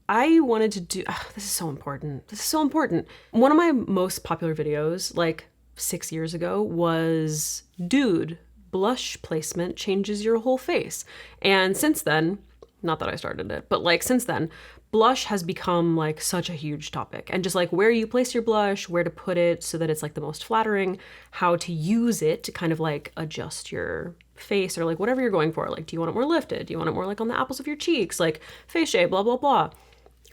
I wanted to do, this is so important. This is so important. One of my most popular videos, like 6 years ago, was dude, blush placement changes your whole face. And since then, not that I started it, but like since then, blush has become like such a huge topic. And just like where you place your blush, where to put it so that it's like the most flattering, how to use it to kind of like adjust your face or like whatever you're going for. Like, do you want it more lifted? Do you want it more like on the apples of your cheeks? Like face shape, blah, blah, blah.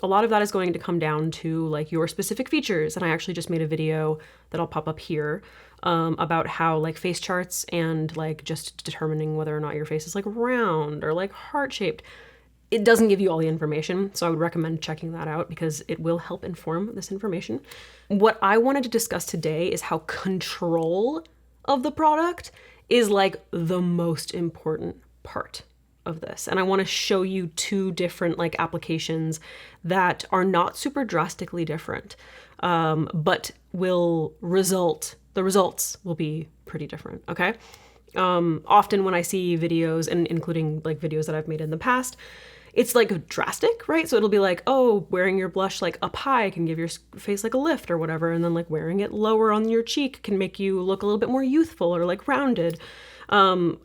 A lot of that is going to come down to like your specific features. And I actually just made a video that I'll pop up here about how like face charts and like just determining whether or not your face is like round or like heart shaped. It doesn't give you all the information, so I would recommend checking that out because it will help inform this information. What I wanted to discuss today is how control of the product is like the most important part of this. And I want to show you two different like applications that are not super drastically different, but the results will be pretty different, okay? Often when I see videos, and including like videos that I've made in the past, it's like drastic, right? So it'll be like, oh, wearing your blush like up high can give your face like a lift or whatever. And then like wearing it lower on your cheek can make you look a little bit more youthful or like rounded. I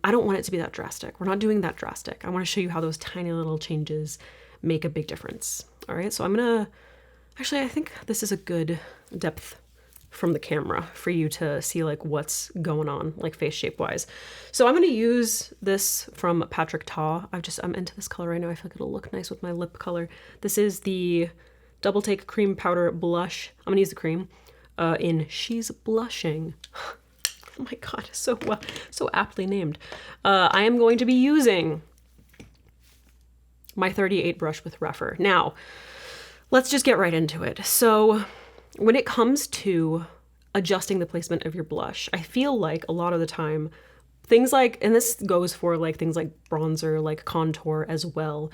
don't want it to be that drastic. We're not doing that drastic. I want to show you how those tiny little changes make a big difference. All right, so I think this is a good depth from the camera for you to see like what's going on like face shape wise. So I'm going to use this from Patrick Ta. I'm into this color right now. I feel like it'll look nice with my lip color. This is the Double Take Cream Powder Blush. I'm going to use the cream in She's Blushing. Oh my God, so aptly named. I am going to be using my 38 brush with Rephr. Now, let's just get right into it. So when it comes to adjusting the placement of your blush, I feel like a lot of the time, things like, and this goes for like things like bronzer, like contour as well,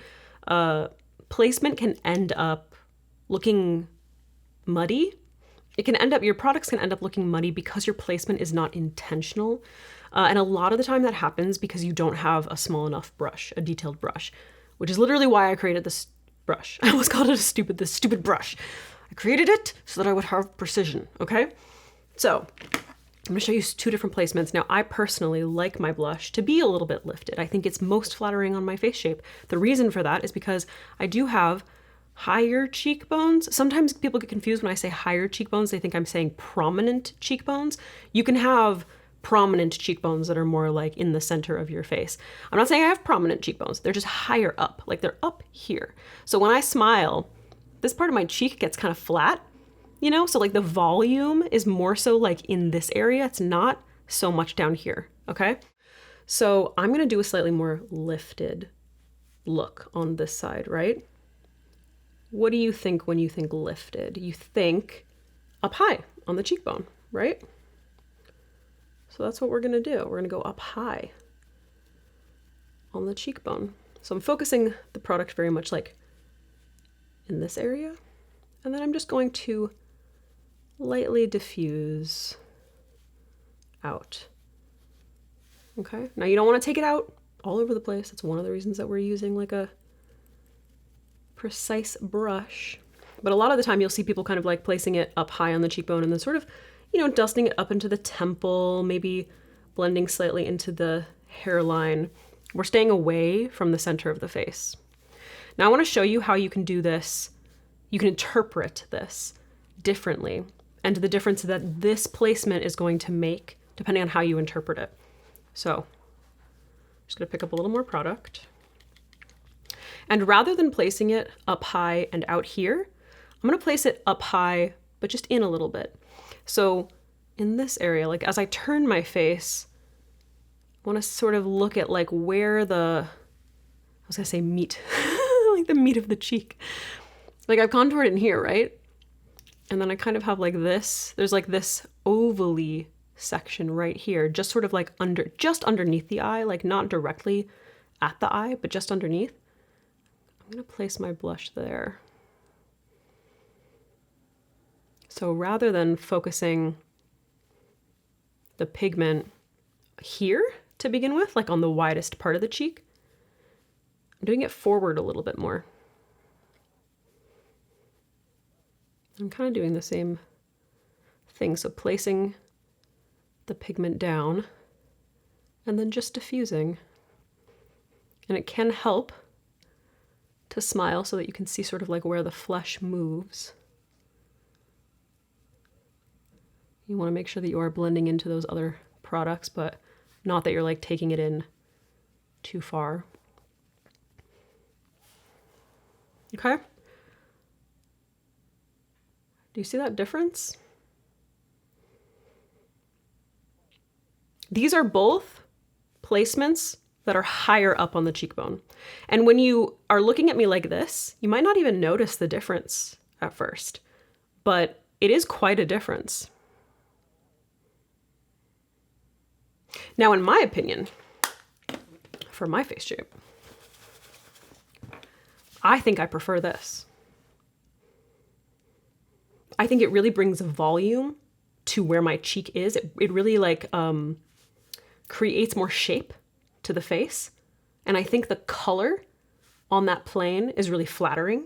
placement can end up looking muddy. Your products can end up looking muddy because your placement is not intentional. And a lot of the time that happens because you don't have a small enough brush, a detailed brush, which is literally why I created this brush. I almost called it this stupid brush. I created it so that I would have precision, okay? So I'm gonna show you two different placements. Now, I personally like my blush to be a little bit lifted. I think it's most flattering on my face shape. The reason for that is because I do have higher cheekbones. Sometimes people get confused when I say higher cheekbones. They think I'm saying prominent cheekbones. You can have prominent cheekbones that are more like in the center of your face. I'm not saying I have prominent cheekbones. They're just higher up, like they're up here. So when I smile, this part of my cheek gets kind of flat, you know? So like the volume is more so like in this area. It's not so much down here, okay? So I'm gonna do a slightly more lifted look on this side, right? What do you think when you think lifted? You think up high on the cheekbone, right? So that's what we're gonna do. We're gonna go up high on the cheekbone. So I'm focusing the product very much like in this area. And then I'm just going to lightly diffuse out. Okay, now you don't want to take it out all over the place. That's one of the reasons that we're using like a precise brush. But a lot of the time you'll see people kind of like placing it up high on the cheekbone and then sort of, you know, dusting it up into the temple, maybe blending slightly into the hairline. We're staying away from the center of the face. Now I want to show you how you can do this. You can interpret this differently and the difference that this placement is going to make depending on how you interpret it. So I'm just going to pick up a little more product. And rather than placing it up high and out here, I'm going to place it up high, but just in a little bit. So in this area, like as I turn my face, I want to sort of look at like where I was going to say meat, like the meat of the cheek. Like I've contoured in here, right? And then I kind of have like this, there's like this ovally section right here, just sort of like just underneath the eye, like not directly at the eye, but just underneath. I'm gonna place my blush there. So rather than focusing the pigment here to begin with, like on the widest part of the cheek, I'm doing it forward a little bit more. I'm kind of doing the same thing. So placing the pigment down and then just diffusing. And it can help to smile so that you can see sort of like where the flesh moves. You want to make sure that you are blending into those other products, but not that you're like taking it in too far. Okay? Do you see that difference? These are both placements that are higher up on the cheekbone. And when you are looking at me like this, you might not even notice the difference at first, but it is quite a difference. Now, in my opinion, for my face shape, I think I prefer this. I think it really brings volume to where my cheek is. It really like creates more shape to the face. And I think the color on that plane is really flattering,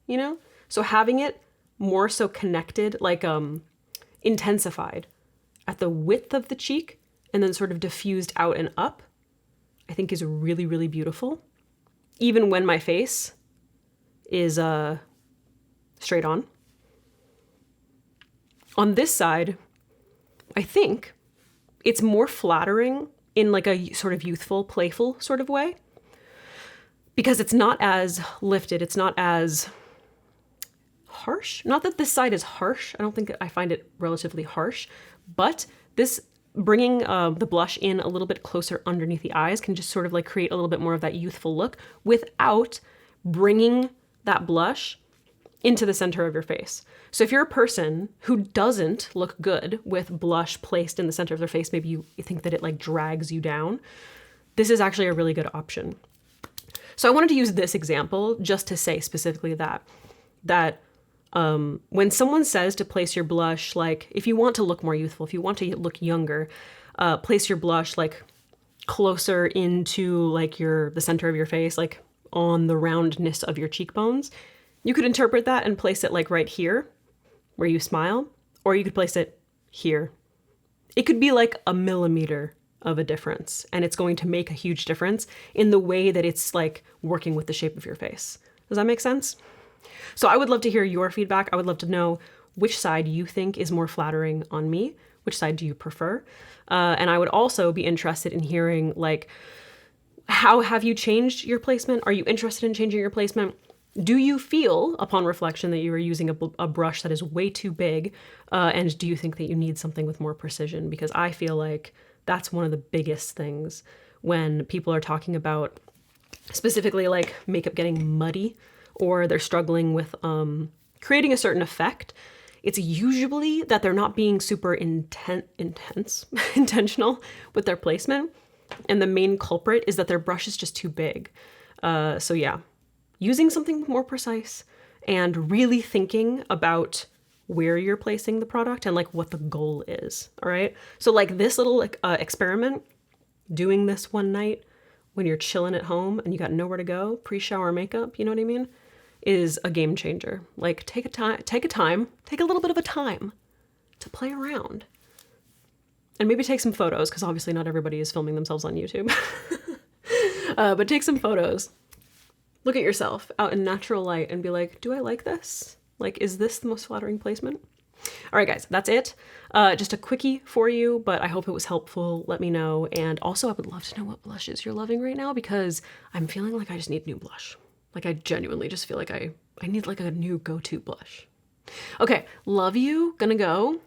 you know? So having it more so connected, like intensified at the width of the cheek and then sort of diffused out and up, I think is really, really beautiful. Even when my face is straight on. On this side, I think it's more flattering in like a sort of youthful, playful sort of way, because it's not as lifted. It's not as harsh. Not that this side is harsh. I don't think I find it relatively harsh, but this bringing the blush in a little bit closer underneath the eyes can just sort of like create a little bit more of that youthful look without bringing that blush into the center of your face. So if you're a person who doesn't look good with blush placed in the center of their face, maybe you think that it like drags you down, this is actually a really good option. So I wanted to use this example just to say specifically that when someone says to place your blush, like if you want to look more youthful, if you want to look younger, place your blush like closer into like the center of your face, like on the roundness of your cheekbones. You could interpret that and place it like right here where you smile, or you could place it here. It could be like a millimeter of a difference, and it's going to make a huge difference in the way that it's like working with the shape of your face. Does that make sense? So I would love to hear your feedback. I would love to know which side you think is more flattering on me. Which side do you prefer? And I would also be interested in hearing like, how have you changed your placement? Are you interested in changing your placement? Do you feel, upon reflection, that you are using a brush that is way too big? And do you think that you need something with more precision? Because I feel like that's one of the biggest things when people are talking about specifically like makeup getting muddy or they're struggling with creating a certain effect. It's usually that they're not being super intentional with their placement. And the main culprit is that their brush is just too big. So yeah. Using something more precise and really thinking about where you're placing the product and like what the goal is, all right? So like this little experiment, doing this one night when you're chilling at home and you got nowhere to go, pre-shower makeup, you know what I mean, is a game changer. Like take a little bit of a time to play around. And maybe take some photos, because obviously not everybody is filming themselves on YouTube. But take some photos. Look at yourself out in natural light and be like, do I like this? Like, is this the most flattering placement? All right, guys, that's it. Just a quickie for you, but I hope it was helpful. Let me know. And also, I would love to know what blushes you're loving right now, because I'm feeling like I just need new blush. Like, I genuinely just feel like I need like a new go-to blush. Okay, love you. Gonna go.